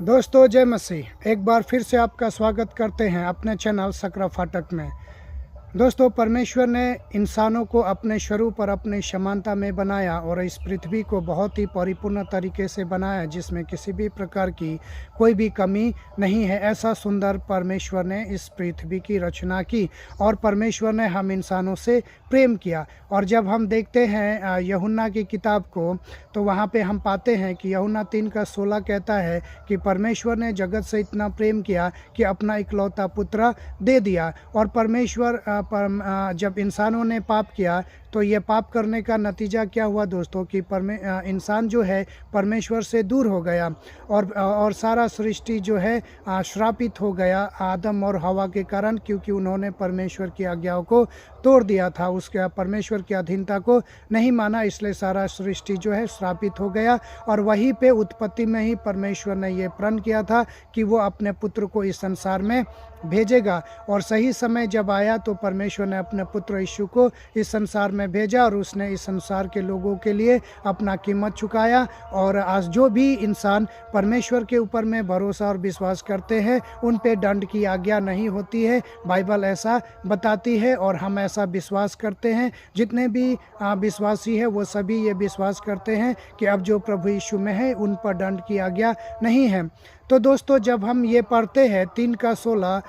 दोस्तों जय मसीह। एक बार फिर से आपका स्वागत करते हैं अपने चैनल सकरा फाटक में। दोस्तों, परमेश्वर ने इंसानों को अपने स्वरूप और अपनी समानता में बनाया और इस पृथ्वी को बहुत ही परिपूर्ण तरीके से बनाया, जिसमें किसी भी प्रकार की कोई भी कमी नहीं है। ऐसा सुंदर परमेश्वर ने इस पृथ्वी की रचना की और परमेश्वर ने हम इंसानों से प्रेम किया। और जब हम देखते हैं यूहन्ना की किताब को, तो वहाँ पे हम पाते हैं कि यूहन्ना 3:16 कहता है कि परमेश्वर ने जगत से इतना प्रेम किया कि अपना इकलौता पुत्र दे दिया। और परमेश्वर जब इंसानों ने पाप किया तो ये पाप करने का नतीजा क्या हुआ दोस्तों, कि इंसान जो है परमेश्वर से दूर हो गया और सारा सृष्टि जो है श्रापित हो गया आदम और हवा के कारण, क्योंकि उन्होंने परमेश्वर की आज्ञाओं को तोड़ दिया था, उसके परमेश्वर की अधीनता को नहीं माना, इसलिए सारा सृष्टि जो है श्रापित हो गया। और वहीं पे उत्पत्ति में ही परमेश्वर ने ये प्रण किया था कि वो अपने पुत्र को इस संसार में भेजेगा। और सही समय जब आया तो परमेश्वर ने अपने पुत्र यीशु को इस संसार में भेजा और उसने इस संसार के लोगों के लिए अपना कीमत चुकाया। और आज जो भी इंसान परमेश्वर के ऊपर में भरोसा और विश्वास करते हैं उन पे दंड की आज्ञा नहीं होती है, बाइबल ऐसा बताती है और हम ऐसा विश्वास करते हैं। जितने भी विश्वासी है वो सभी ये विश्वास करते हैं कि अब जो प्रभु यीशु में है उन पर दंड की आज्ञा नहीं है। तो दोस्तों, जब हम ये पढ़ते हैं 3:16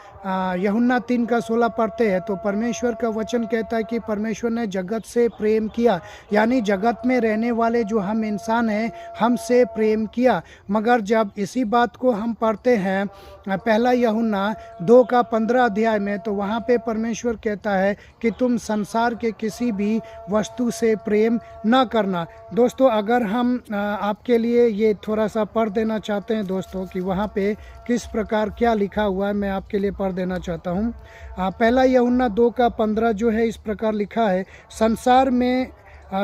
यूहन्ना 3:16 पढ़ते हैं तो परमेश्वर का वचन कहता है कि परमेश्वर ने जगत से प्रेम किया, यानी जगत में रहने वाले जो हम इंसान हैं हमसे प्रेम किया। मगर जब इसी बात को हम पढ़ते हैं पहला यूहन्ना 2:15 अध्याय में, तो वहाँ पे परमेश्वर कहता है कि तुम संसार के किसी भी वस्तु से प्रेम न करना। दोस्तों, अगर हम आपके लिए ये थोड़ा सा पढ़ देना चाहते हैं दोस्तों कि वहाँ पे किस प्रकार क्या लिखा हुआ है, मैं आपके लिए पढ़ देना चाहता हूँ। पहला यूहन्ना 2:15 जो है इस प्रकार लिखा है,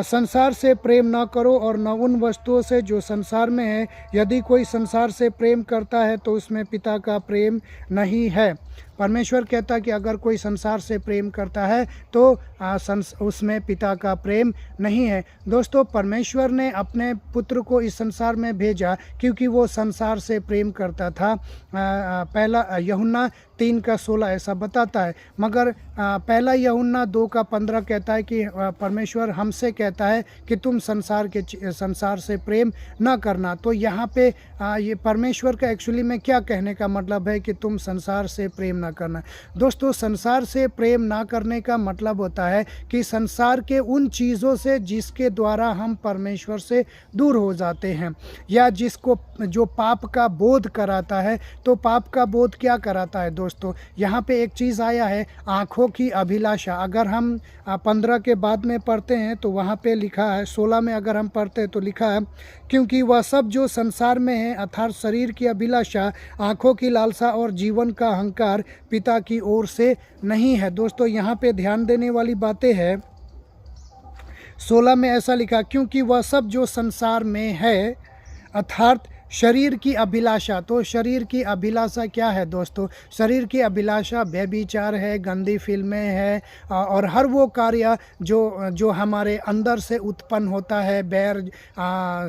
संसार से प्रेम न करो और न उन वस्तुओं से जो संसार में है। यदि कोई संसार से प्रेम करता है तो उसमें पिता का प्रेम नहीं है। परमेश्वर कहता है कि अगर कोई संसार से प्रेम करता है तो उसमें पिता का प्रेम नहीं है। दोस्तों, परमेश्वर ने अपने पुत्र को इस संसार में भेजा क्योंकि वो संसार से प्रेम करता था। पहला यूहन्ना 3:16 ऐसा बताता है। मगर पहला यूहन्ना 2:15 कहता है कि परमेश्वर हमसे कहता है कि तुम संसार से प्रेम न करना। तो यहाँ पे ये परमेश्वर का एक्चुअली में क्या कहने का मतलब है कि तुम संसार से प्रेम ना करना। दोस्तों, संसार से प्रेम ना करने का मतलब होता है कि संसार के उन चीज़ों से जिसके द्वारा हम परमेश्वर से दूर हो जाते हैं, या जो पाप का बोध कराता है। तो पाप का बोध क्या कराता है दोस्तों, यहाँ पे एक चीज़ आया है, आँखों की अभिलाषा। अगर हम 15 के बाद में पढ़ते हैं तो वहाँ पे लिखा है, 16 में अगर हम पढ़ते हैं तो लिखा है, क्योंकि वह सब जो संसार में है अर्थात शरीर की अभिलाषा, आँखों की लालसा और जीवन का अहंकार पिता की ओर से नहीं है। दोस्तों, यहाँ पे ध्यान देने वाली बातें हैं। 16 में ऐसा लिखा, क्योंकि वह सब जो संसार में है अर्थात शरीर की अभिलाषा। तो शरीर की अभिलाषा क्या है दोस्तों? शरीर की अभिलाषा व्यभिचार है, गंदी फिल्में है और हर वो कार्य जो हमारे अंदर से उत्पन्न होता है, बैर,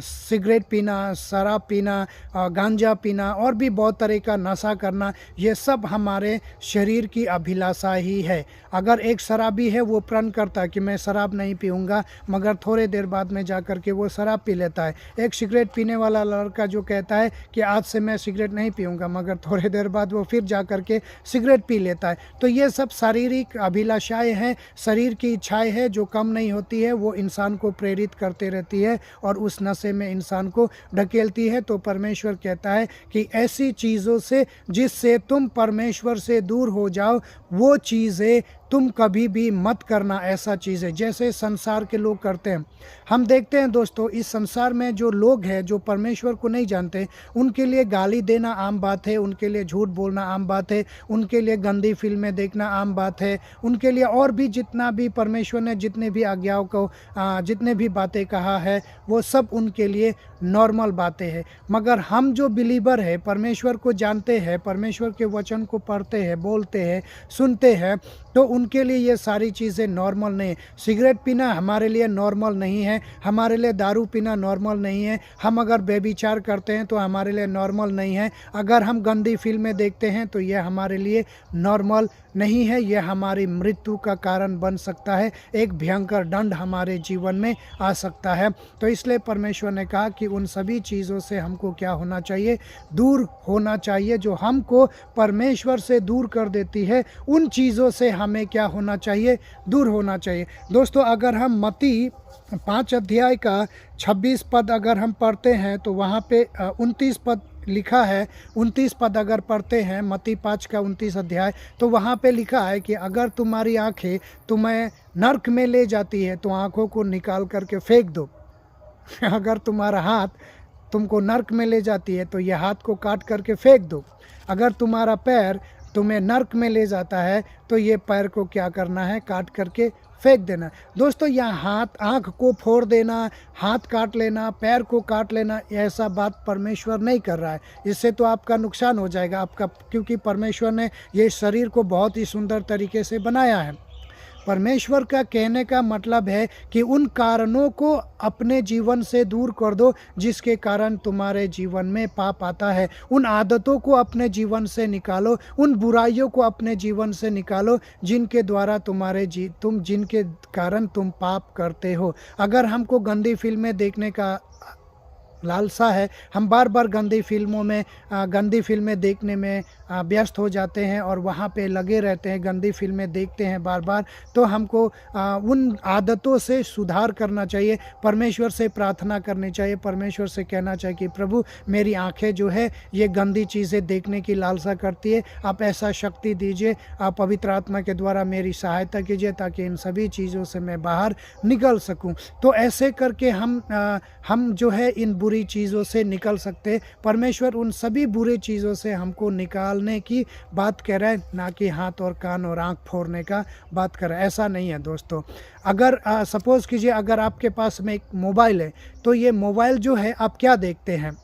सिगरेट पीना, शराब पीना, गांजा पीना और भी बहुत तरह का नशा करना, ये सब हमारे शरीर की अभिलाषा ही है। अगर एक शराबी है वो प्रण करता है कि मैं शराब नहीं पीऊँगा, मगर थोड़े देर बाद में जा कर के वो शराब पी लेता है। एक सिगरेट पीने वाला लड़का जो कहता है कि आज से मैं सिगरेट नहीं पीऊँगा, मगर थोड़ी देर बाद वो फिर जा कर के सिगरेट पी लेता है। तो ये सब शारीरिक अभिलाषाएं हैं, शरीर की इच्छाएं हैं जो कम नहीं होती है, वो इंसान को प्रेरित करते रहती है और उस नशे में इंसान को ढकेलती है। तो परमेश्वर कहता है कि ऐसी चीज़ों से जिससे तुम परमेश्वर से दूर हो जाओ, वो चीज़ें तुम कभी भी मत करना। ऐसा चीज़ है जैसे संसार के लोग करते हैं। हम देखते हैं दोस्तों, इस संसार में जो लोग हैं जो परमेश्वर को नहीं जानते, उनके लिए गाली देना आम बात है, उनके लिए झूठ बोलना आम बात है, उनके लिए गंदी फिल्में देखना आम बात है, उनके लिए और भी जितना भी परमेश्वर ने जितने भी आज्ञाओं को जितने भी बातें कहा है वो सब उनके लिए नॉर्मल बातें हैं। मगर हम जो बिलीवर है, परमेश्वर को जानते हैं, परमेश्वर के वचन को पढ़ते हैं, बोलते हैं, सुनते हैं, तो उनके लिए ये सारी चीज़ें नॉर्मल नहीं है। सिगरेट पीना हमारे लिए नॉर्मल नहीं है, हमारे लिए दारू पीना नॉर्मल नहीं है, हम अगर व्यभिचार करते हैं तो हमारे लिए नॉर्मल नहीं है, अगर हम गंदी फिल्में देखते हैं तो ये हमारे लिए नॉर्मल नहीं है, ये हमारी मृत्यु का कारण बन सकता है, एक भयंकर दंड हमारे जीवन में आ सकता है। तो इसलिए परमेश्वर ने कहा कि उन सभी चीज़ों से हमको क्या होना चाहिए, दूर होना चाहिए, जो हमको परमेश्वर से दूर कर देती है, उन चीज़ों से हमें क्या होना चाहिए, दूर होना चाहिए। दोस्तों, अगर हम मत्ती 5 अध्याय का 26 पद अगर हम पढ़ते हैं तो वहाँ पे 29 पद लिखा है। 29 पद अगर पढ़ते हैं मत्ती 5 का 29 अध्याय, तो वहाँ पे लिखा है कि अगर तुम्हारी आंखें तुम्हें नर्क में ले जाती है तो आंखों को निकाल करके फेंक दो। अगर तुम्हारा हाथ तुमको नर्क में ले जाती है तो यह हाथ को काट करके फेंक दो। अगर तुम्हारा पैर तुम्हें नर्क में ले जाता है तो ये पैर को क्या करना है, काट करके फेंक देना। दोस्तों, यहाँ आँख को फोड़ देना, हाथ काट लेना, पैर को काट लेना, ऐसा बात परमेश्वर नहीं कर रहा है। इससे तो आपका नुकसान हो जाएगा आपका, क्योंकि परमेश्वर ने ये शरीर को बहुत ही सुंदर तरीके से बनाया है। परमेश्वर का कहने का मतलब है कि उन कारणों को अपने जीवन से दूर कर दो जिसके कारण तुम्हारे जीवन में पाप आता है। उन आदतों को अपने जीवन से निकालो, उन बुराइयों को अपने जीवन से निकालो जिनके द्वारा जिनके कारण तुम पाप करते हो। अगर हमको गंदी फिल्में देखने का लालसा है, हम बार बार गंदी फिल्में देखने में व्यस्त हो जाते हैं और वहाँ पे लगे रहते हैं, गंदी फिल्में देखते हैं बार बार, तो हमको उन आदतों से सुधार करना चाहिए, परमेश्वर से प्रार्थना करनी चाहिए, परमेश्वर से कहना चाहिए कि प्रभु मेरी आंखें जो है ये गंदी चीज़ें देखने की लालसा करती है, आप ऐसा शक्ति दीजिए, आप पवित्र आत्मा के द्वारा मेरी सहायता कीजिए ताकि इन सभी चीज़ों से मैं बाहर निकल सकूं। तो ऐसे करके हम जो है इन बुरी चीज़ों से निकल सकते। परमेश्वर उन सभी बुरी चीज़ों से हमको निकालने की बात कह रहा है, ना कि हाथ और कान और आंख फोड़ने का बात कर रहा है। ऐसा नहीं है दोस्तों। अगर सपोज़ कीजिए अगर आपके पास में एक मोबाइल है, तो ये मोबाइल जो है आप क्या देखते हैं,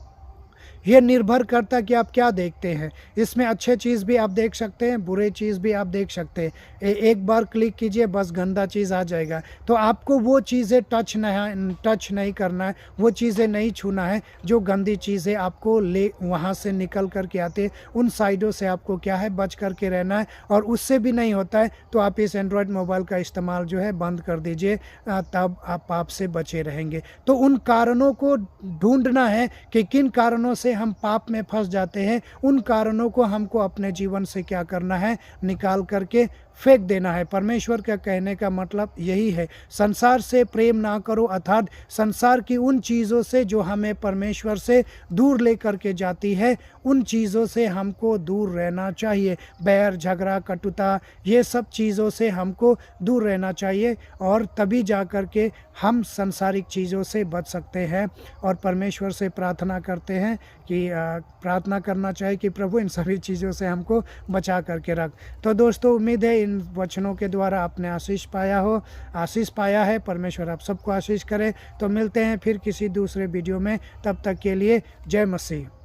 ये निर्भर करता है कि आप क्या देखते हैं। इसमें अच्छे चीज़ भी आप देख सकते हैं, बुरे चीज़ भी आप देख सकते हैं। एक बार क्लिक कीजिए बस गंदा चीज़ आ जाएगा। तो आपको वो चीज़ें टच नहीं करना है, वो चीज़ें नहीं छूना है जो गंदी चीज़ें आपको वहाँ से निकल कर के आते हैं। उन साइडों से आपको क्या है, बच कर के रहना है। और उससे भी नहीं होता है तो आप इस एंड्रॉयड मोबाइल का इस्तेमाल जो है बंद कर दीजिए, तब आप पाप से बचे रहेंगे। तो उन कारणों को ढूंढना है कि किन कारणों से हम पाप में फंस जाते हैं, उन कारणों को हमको अपने जीवन से क्या करना है, निकाल करके फेंक देना है। परमेश्वर का कहने का मतलब यही है, संसार से प्रेम ना करो, अर्थात संसार की उन चीज़ों से जो हमें परमेश्वर से दूर लेकर के जाती है, उन चीज़ों से हमको दूर रहना चाहिए। बैर, झगड़ा, कटुता, ये सब चीज़ों से हमको दूर रहना चाहिए और तभी जा कर के हम सांसारिक चीज़ों से बच सकते हैं। और परमेश्वर से प्रार्थना करते हैं कि प्रार्थना करना चाहिए कि प्रभु इन सभी चीज़ों से हमको बचा करके रख। तो दोस्तों, उम्मीद है इन वचनों के द्वारा आपने आशीष पाया है। परमेश्वर आप सबको आशीष करे। तो मिलते हैं फिर किसी दूसरे वीडियो में, तब तक के लिए जय मसीह।